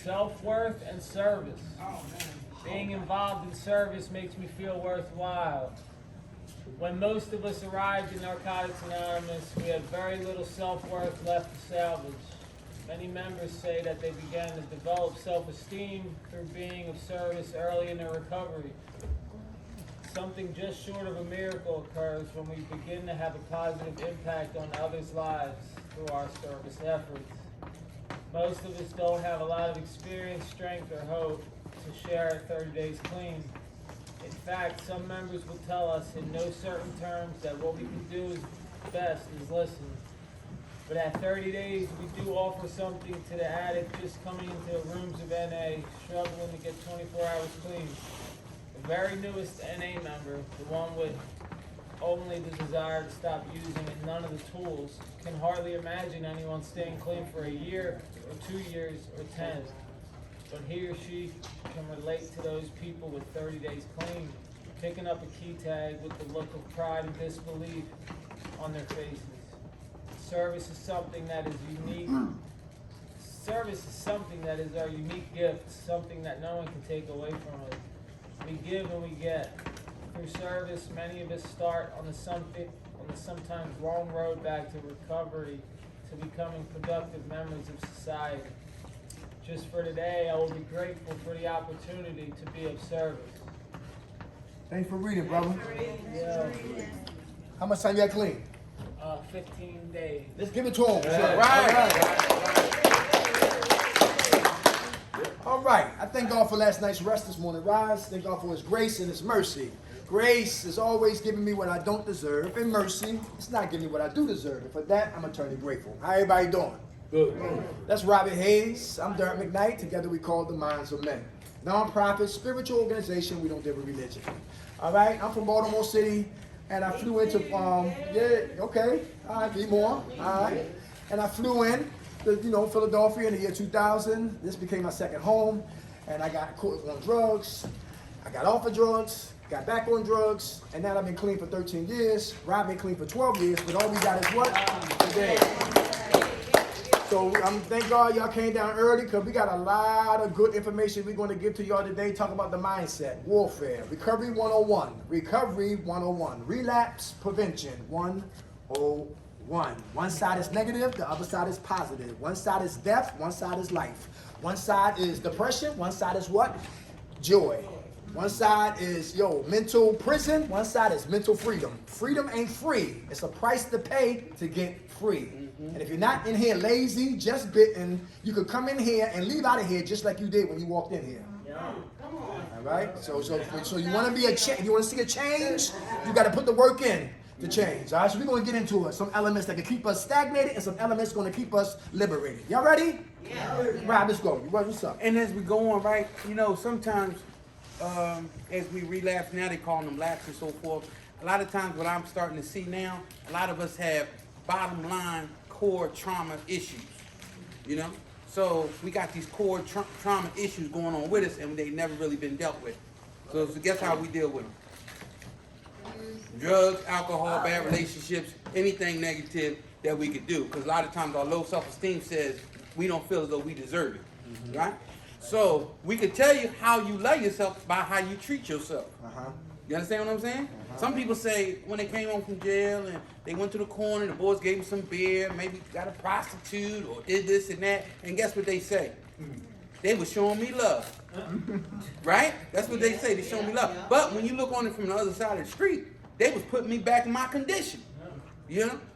Self-worth and service. Being involved in service makes me feel worthwhile. When most of us arrived in Narcotics Anonymous, we had very little self-worth left to salvage. Many members say that they began to develop self-esteem through being of service early in their recovery. Something just short of a miracle occurs when we begin to have a positive impact on others' lives through our service efforts. Most of us don't have a lot of experience, strength, or hope to share at 30 Days Clean. In fact, some members will tell us in no certain terms that what we can do best is listen. But at 30 days, we do offer something to the addict just coming into the rooms of NA, struggling to get 24 hours clean. The very newest NA member, the one with only the desire to stop using and none of the tools, can hardly imagine anyone staying clean for a year, or 2 years, or 10. But he or she can relate to those people with 30 days clean, picking up a key tag with the look of pride and disbelief on their faces. Service is something that is unique. Service is something that is our unique gift, something that no one can take away from us. We give and we get. Through service, many of us start on the sometimes long road back to recovery, to becoming productive members of society. Just for today, I will be grateful for the opportunity to be of service. Thanks for reading, brother. Yeah. How much time you got clean? 15 days. Let's give it to him. Yeah. All right. I thank God for last night's rest this morning. Rise. Thank God for His grace and His mercy. Grace is always giving me what I don't deserve, and mercy is not giving me what I do deserve. And for that, I'm eternally grateful. How everybody doing? Good. That's Robert Hayes. I'm Derek McKnight. Together we call the Minds of Men. Non-profit, spiritual organization. We don't deal with religion. All right. I'm from Baltimore City, and I flew into be more. All right. And I flew in to Philadelphia in the year 2000. This became my second home, and I got caught on drugs. I got off of drugs, got back on drugs, and now I've been clean for 13 years. Rob been clean for 12 years, but all we got is what? Today. So thank God y'all came down early, because we got a lot of good information we're going to give to y'all today. Talk about the mindset, warfare, recovery 101, recovery 101, relapse prevention 101. One side is negative, the other side is positive. One side is death, one side is life. One side is depression, one side is what? Joy. One side is mental prison, one side is mental freedom. Freedom ain't free. It's a price to pay to get free. And if you're not in here lazy, just bitten, you could come in here and leave out of here just like you did when you walked in here. All right? So you want to be you want to see a change, you got to put the work in to change. All right? So we're going to get into it. Some elements that can keep us stagnated and some elements going to keep us liberated. Y'all ready? Yeah. Rob, let's go. What's up? And as we go on, right, sometimes as we relapse, now they call them lapse and so forth. A lot of times what I'm starting to see now, a lot of us have bottom line core trauma issues, So we got these core trauma issues going on with us, and they never really been dealt with. So guess how we deal with them? Drugs, alcohol, bad relationships, anything negative that we could do. Because a lot of times our low self-esteem says we don't feel as though we deserve it, right? So we could tell you how you love yourself by how you treat yourself. You understand what I'm saying? Some people say when they came home from jail and they went to the corner, the boys gave them some beer, maybe got a prostitute or did this and that, and guess what they say? They were showing me love. Right? That's what they say, they showing me love. But when you look on it from the other side of the street, they was putting me back in my condition.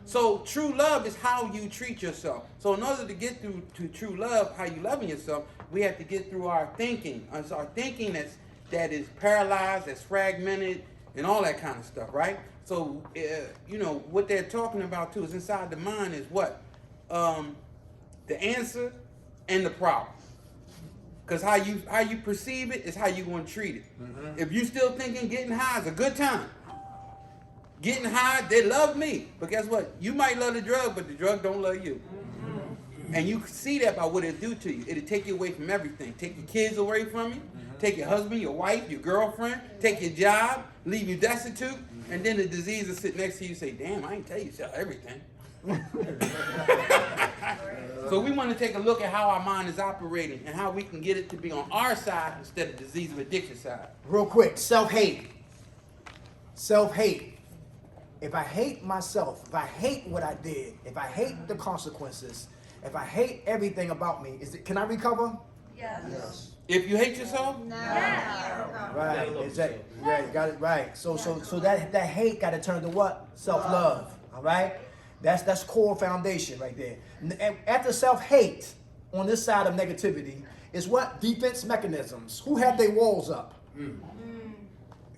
So true love is how you treat yourself. So in order to get through to true love, how you loving yourself, we have to get through our thinking. It's our thinking that is paralyzed, that's fragmented, and all that kind of stuff, right? So, what they're talking about too is inside the mind is what? The answer and the problem. Because how you perceive it is how you're going to treat it. If you still thinking getting high is a good time, getting high, they love me. But guess what? You might love the drug, but the drug don't love you. And you see that by what it'll do to you. It'll take you away from everything. Take your kids away from you. Take your husband, your wife, your girlfriend. Take your job. Leave you destitute. And then the disease will sit next to you and say, damn, I ain't tell you everything. So we want to take a look at how our mind is operating and how we can get it to be on our side instead of disease of addiction side. Real quick, self-hate. Self-hate. If I hate myself, if I hate what I did, if I hate the consequences, if I hate everything about me, can I recover? Yes. If you hate yourself, Right. Is that, yeah, you got it right. So that hate got to turn to what? Self-love. All right. That's core foundation right there. After self-hate, on this side of negativity, is what? Defense mechanisms. Who have their walls up?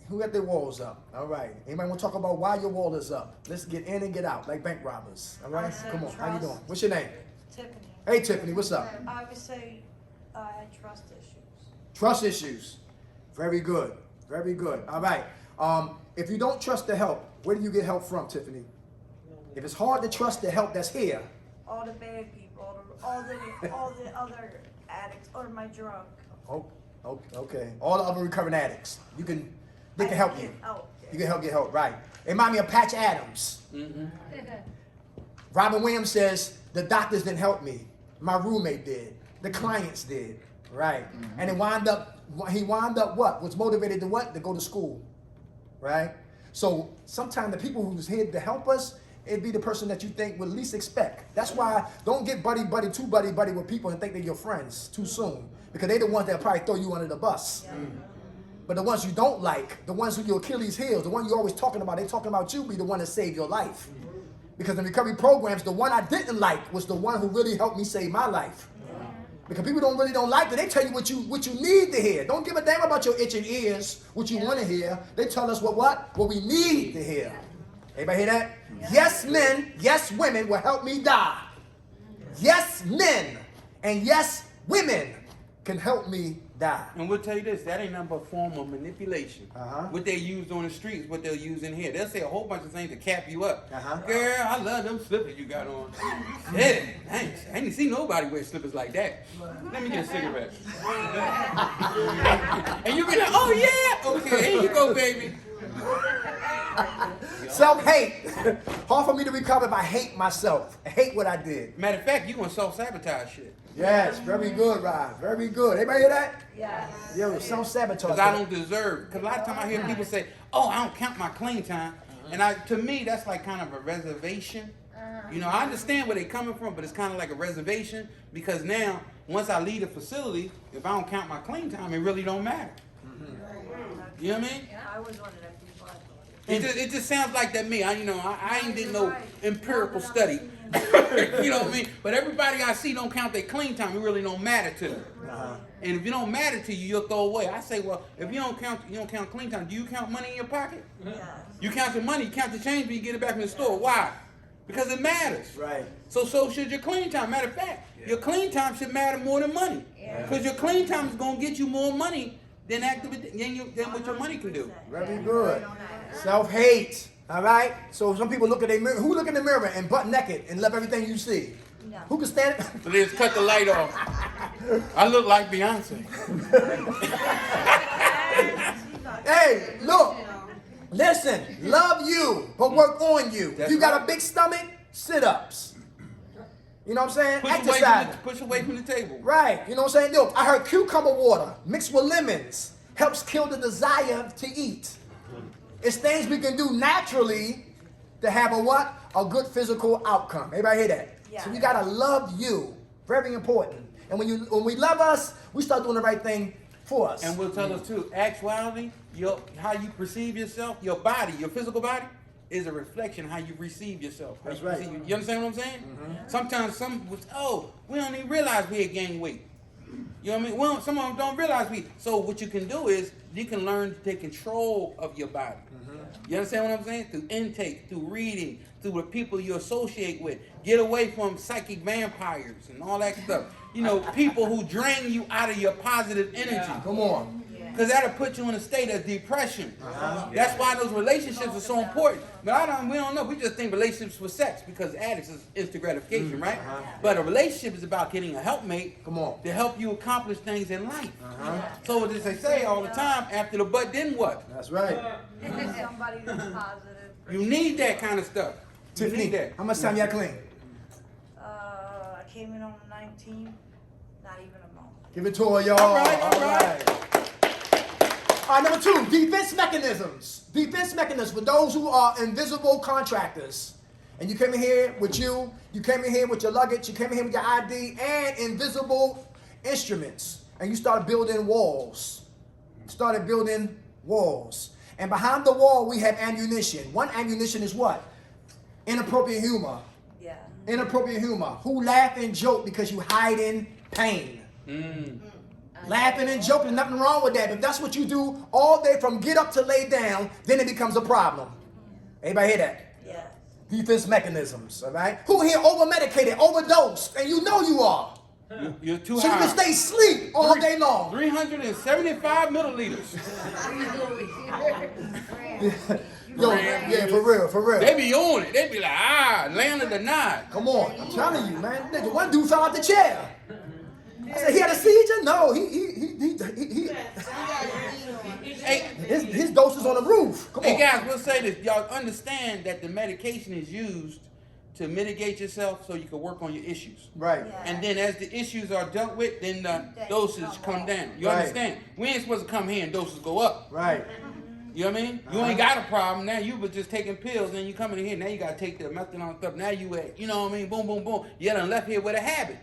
Who have their walls up? All right. Anybody want to talk about why your wall is up? Let's get in and get out, like bank robbers. All right. Come on. How you doing? What's your name? Tiffany. Hey, Tiffany. What's up? I would say I had trust issues. Trust issues. Very good. Very good. All right. If you don't trust the help, where do you get help from, Tiffany? If it's hard to trust the help that's here, All the bad people, all the other addicts, or my drug. okay. All the other recovering addicts, they can help you. Oh, You can get help, right? It remind me of Patch Adams. Robin Williams says, the doctors didn't help me. My roommate did. The clients did. Right. And he wound up what? Was motivated to what? To go to school. Right? So sometimes the people who's here to help us, it'd be the person that you think would least expect. That's why don't get too buddy with people and think they're your friends too soon. Because they're the ones that probably throw you under the bus. But the ones you don't like, the ones who your Achilles heels, the one you're always talking about, they talking about you, be the one that saved your life. Because in recovery programs, the one I didn't like was the one who really helped me save my life. Because people don't like it. They tell you what you need to hear. Don't give a damn about your itching ears, what you want to hear. They tell us what we need to hear. Everybody hear that? Yes, men, yes, women will help me die. Yes, men and yes, women can help me die. and we'll tell you this, that ain't nothing but a form of manipulation. Uh-huh. What they use on the streets, what they'll use in here. They'll say a whole bunch of things to cap you up. Uh-huh. Girl, I love them slippers you got on. Yeah, thanks. I ain't seen nobody wear slippers like that. Let me get a cigarette. And you be like, oh yeah, okay, here you go, baby. Self-hate. Hard for me to recover if I hate myself. I hate what I did. Matter of fact, you gonna self-sabotage shit. Yes, very good, Rob. Very good. Everybody hear that? Yes. Yo, self-sabotage. Because I don't deserve. Because a lot of times I hear people say, oh, I don't count my clean time. And to me, that's like kind of a reservation. You know, I understand where they're coming from, but it's kind of like a reservation. Because now, once I leave the facility, if I don't count my clean time, it really don't matter. You know what I mean? I was one of them people. I thought. It just sounds like that me. I ain't did no empirical study. You know what I mean? But everybody I see don't count their clean time. It really don't matter to them. And if it don't matter to you, you'll throw away. I say, well, if you don't count clean time, do you count money in your pocket? Yes. You count your money, you count the change when you get it back in the store. Why? Because it matters. Right. So should your clean time. Matter of fact, your clean time should matter more than money. Because your clean time is going to get you more money than what your money can do. Very good. Self-hate. All right? So some people look at their mirror. Who look in the mirror and butt naked and love everything you see? No. Who can stand it? So they just cut the light off. I look like Beyonce. Hey, look. Listen. Love you, but work on you. If That's you got right. a big stomach, sit-ups. You know what I'm saying? Exercise. Push away from the table. Right. You know what I'm saying? Look, I heard cucumber water mixed with lemons helps kill the desire to eat. It's things we can do naturally to have a good physical outcome. Everybody hear that? Yeah. So we gotta love you. Very important. And when we love us, we start doing the right thing for us. And we'll tell us too, actuality, how you perceive yourself, your body, your physical body, is a reflection of how you receive yourself. That's right. You understand what I'm saying? Sometimes we don't even realize we had gained weight. You know what I mean? Some of them don't realize So what you can do is you can learn to take control of your body. You understand what I'm saying? Through intake, through reading, through the people you associate with. Get away from psychic vampires and all that stuff. You know, people who drain you out of your positive energy. Come on. Because that'll put you in a state of depression. That's why those relationships are so important. But we don't know. We just think relationships for sex because addicts is instant gratification, right? But a relationship is about getting a helpmate Come on. to help you accomplish things in life. So as they say all the time, after the butt, then what? That's right. Somebody that's positive. You need that kind of stuff. You Tiffany, need that. how much time y'all clean? came in on the 19th, not even a month. Give it to her, y'all. All right, all right. All right, number 2, defense mechanisms. Defense mechanisms for those who are invisible contractors. And you came in here with you came in here with your luggage, you came in here with your ID and invisible instruments. And you started building walls. And behind the wall, we have ammunition. One ammunition is what? Inappropriate humor. Yeah. Inappropriate humor. Who laugh and joke because you hide in pain. Laughing and joking, nothing wrong with that. But that's what you do all day from get up to lay down, then it becomes a problem. Everybody hear that? Yeah. Defense mechanisms, all right? Who here over-medicated, overdosed, and you know you are. You're too So you high. can stay asleep all day long. 375 milliliters. Yo, yeah, for real. They be on it. They be like, land of the night. Come on, I'm telling you, man. Nigga, one dude fell out the chair. I said, he had a seizure? No, Hey, his dose is on the roof. Come on. hey guys, we'll say this. Y'all understand that the medication is used to mitigate yourself so you can work on your issues. Right. Yeah. And then as the issues are dealt with, then the dosage come down. You Right. understand? We ain't supposed to come here and doses go up. Right. You know what I mean? You ain't got a problem. Now you was just taking pills, then you coming in here, now you gotta take the methadone stuff. Now you at, you know what I mean? Boom, boom, boom. You done left here with a habit.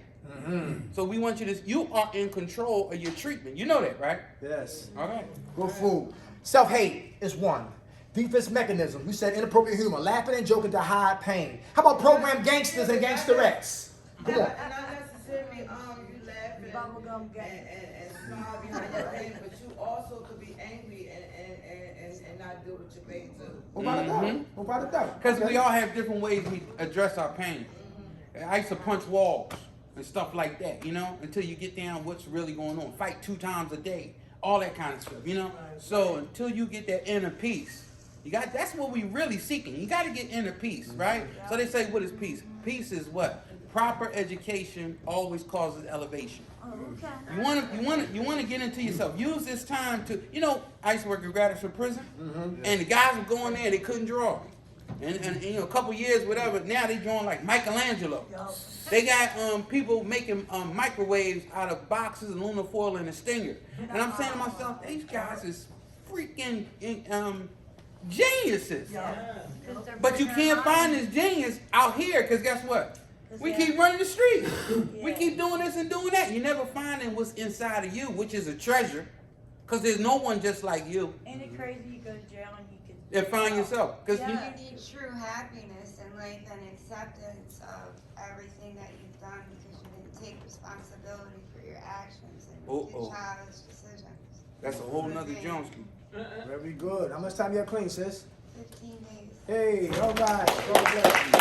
So we want you to, you are in control of your treatment. You know that, right? Yes. All right. Good food. Self-hate is one. Defense mechanism. We said inappropriate humor, laughing and joking to hide pain. How about programmed gangsters and gangsterettes? Come on. And not necessarily you laugh Bubblegum gang. and smile behind your pain, but you also could be angry and not deal with your pain too. Without a doubt. Because we all have different ways we address our pain. I used to punch walls and stuff like that, you know, until you get down what's really going on. Fight 2 times a day, all that kind of stuff, you know. So until you get that inner peace, that's what we really seeking. You got to get inner peace, right? So they say, what is peace? Peace is what? Proper education always causes elevation. Oh, okay. You want to get into yourself. Use this time to, you know, I used to work in Graduate Prison, and the guys would go in there, they couldn't draw. And you know, a couple years, whatever, now they drawing like Michelangelo. They got people making microwaves out of boxes, aluminum foil, and a stinger. And I'm saying to myself, these guys is freaking geniuses. But you can't find this genius out here, because guess what? We keep running the streets. We keep doing this and doing that. You never finding what's inside of you, which is a treasure, because there's no one just like you. Ain't it crazy you go to jail and you can And find yourself. Because Yeah. You need true happiness and like an acceptance of everything that you've done because you didn't take responsibility for your actions and your child's decisions. that's a whole nother Jones. Very good. How much time you have clean, sis? 15 days. Hey, all right. God bless you.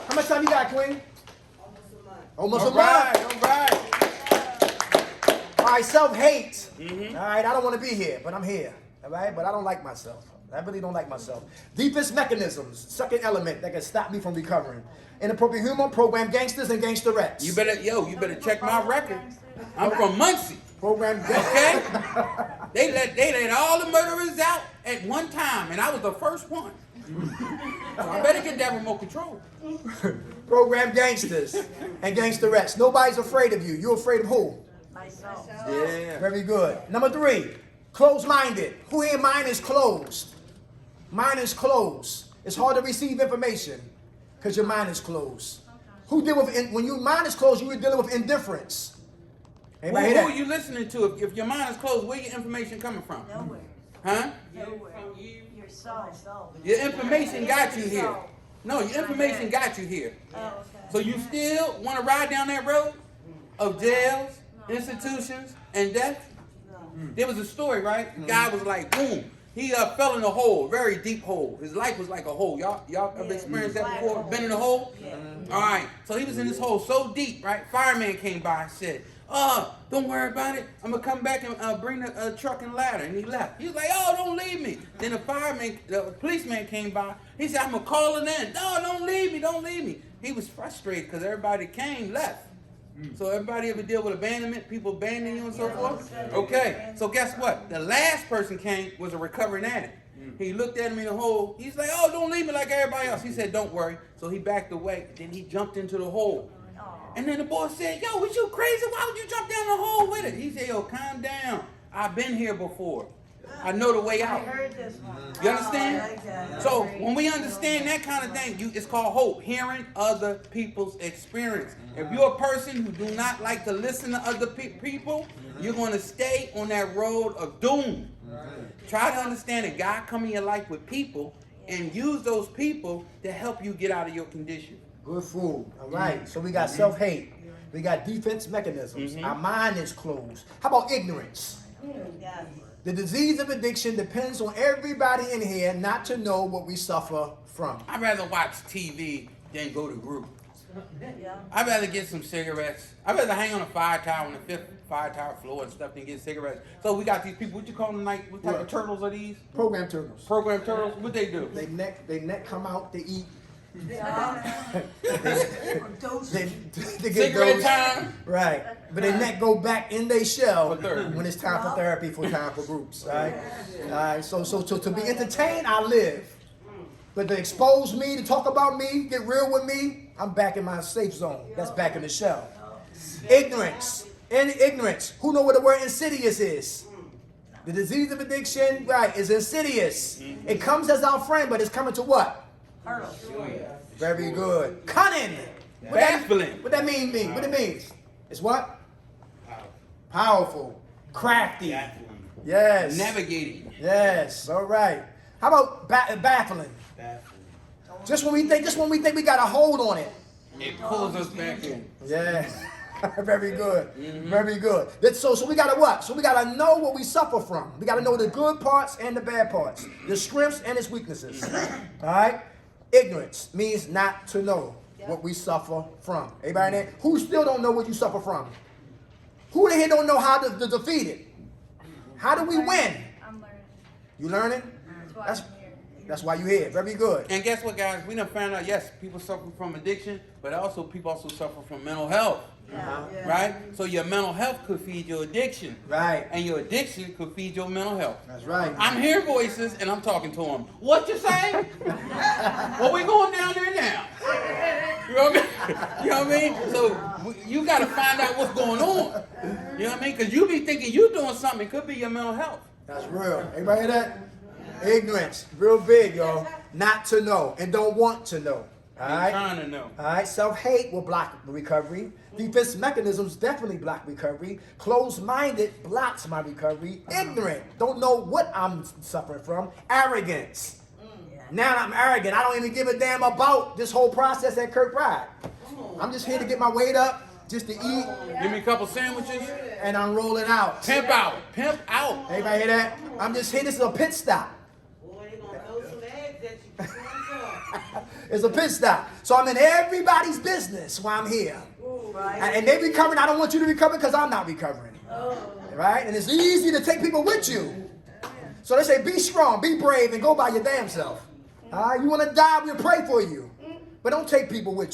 How much time you got, Queen? Almost a month. All right. All right, self-hate. All right, I don't want to be here, but I'm here. All right, but I don't like myself. I really don't like myself. Defense mechanisms, second element that can stop me from recovering. Inappropriate humor, program gangsters and gangsterettes. You better check my record. I'm from Muncie. Program Okay? They let all the murderers out at one time, and I was the first one. So I better get that remote control. Program gangsters and gangsterettes. Nobody's afraid of you. You're afraid of who? myself. Yeah. Very good. Number 3, closed-minded. Who here mind is closed? Mind is closed. It's hard to receive information because your mind is closed. Who deal with when your mind is closed? You are dealing with indifference. Anybody hear Who that? are you listening to? If your mind is closed, where your information coming from? Nowhere. Huh? Nowhere. Yourself. Your information got you here. No, your information got you here. Oh, okay. So you still want to ride down that road of jails, institutions, and death? There was a story, right? The guy was like, boom. He fell in a hole, very deep hole. His life was like a hole. Y'all have experienced that before? Been in a hole? Yeah. All right. So he was in this hole so deep, right? Fireman came by and said, don't worry about it. I'm going to come back and bring the truck and ladder. And he left. He was like, oh, don't leave me. Then the policeman came by. He said, I'm going to call it in. No, don't leave me. Don't leave me. He was frustrated because everybody that came left. So everybody ever deal with abandonment, people abandoning you and so forth? Okay, so guess what? The last person came was a recovering addict. He looked at him in the hole. He's like, oh, don't leave me like everybody else. He said, don't worry. So he backed away. Then he jumped into the hole. And then the boy said, yo, was you crazy? Why would you jump down the hole with it? He said, yo, calm down. I've been here before. I know the way I out. heard this one. You understand? Oh, exactly. So when we understand that kind of thing, it's called hope, hearing other people's experience. If you're a person who do not like to listen to other people, you're going to stay on that road of doom. Try to understand that God come in your life with people and use those people to help you get out of your condition. Good food. All right. So we got self-hate. We got defense mechanisms. Our mind is closed. How about ignorance? Yes. The disease of addiction depends on everybody in here not to know what we suffer from. I'd rather watch TV than go to group. Yeah. I'd rather get some cigarettes. I'd rather hang on a fire tower on the 5th fire tower floor and stuff than get cigarettes. So we got these people, what you call them, like, what type of turtles are these? Program turtles. Program turtles? What they do? They neck come out to eat. Yeah. They get Cigarette those. time? Right. But their neck go back in their shell For therapy. when it's time for therapy, for time for groups. Right? Alright, so to be entertained, I live. But to expose me, to talk about me, get real with me, I'm back in my safe zone. That's back in the shell. Ignorance. Ignorance. Who know what the word insidious is? The disease of addiction, right, is insidious. It comes as our friend, but it's coming to what? Very good. Cunning. Baffling. What that mean? What it means? It's what? Powerful. Crafty. Yes. Navigating. Yes. All right. How about baffling? Just when we think we got a hold on it. It pulls us back in. Yeah. Very good. Very good. So we gotta what? So we gotta know what we suffer from. We gotta know the good parts and the bad parts, the strengths and its weaknesses. All right. Ignorance means not to know what we suffer from. Everybody there? Who still don't know what you suffer from? Who in here don't know how to defeat it? How do we win? I'm learning. You learning? That's why I'm here. That's why you here. Very good. And guess what, guys? We done found out, yes, people suffer from addiction, but also people also suffer from mental health. Right? So your mental health could feed your addiction. Right. And your addiction could feed your mental health. That's right. I'm hearing voices and I'm talking to them. What you say? Well, we going down there now. You know what I mean? You know what I mean? So you got to find out what's going on. You know what I mean? Because you be thinking you doing something. It could be your mental health. That's real. Everybody hear that? Ignorance. Real big, y'all. Not to know and don't want to know. All I'm right? trying to know. All right, self-hate will block recovery. Defense mechanisms definitely block recovery. Closed-minded blocks my recovery. Ignorant, don't know what I'm suffering from. Arrogance. Now I'm arrogant. I don't even give a damn about this whole process at Kirkbride. I'm just here to get my weight up, just to eat, Give me a couple sandwiches. and I'm rolling out. Pimp out. Pimp out. Everybody hear that? I'm just here. This is a pit stop. Boy, they gonna throw some eggs at you. Keep on It's a pit stop. So I'm in everybody's business while I'm here. Right. And they recovering. I don't want you to recover because I'm not recovering. Right? And it's easy to take people with you. So they say, be strong, be brave, and go by your damn self. You want to die, we'll pray for you. But don't take people with you.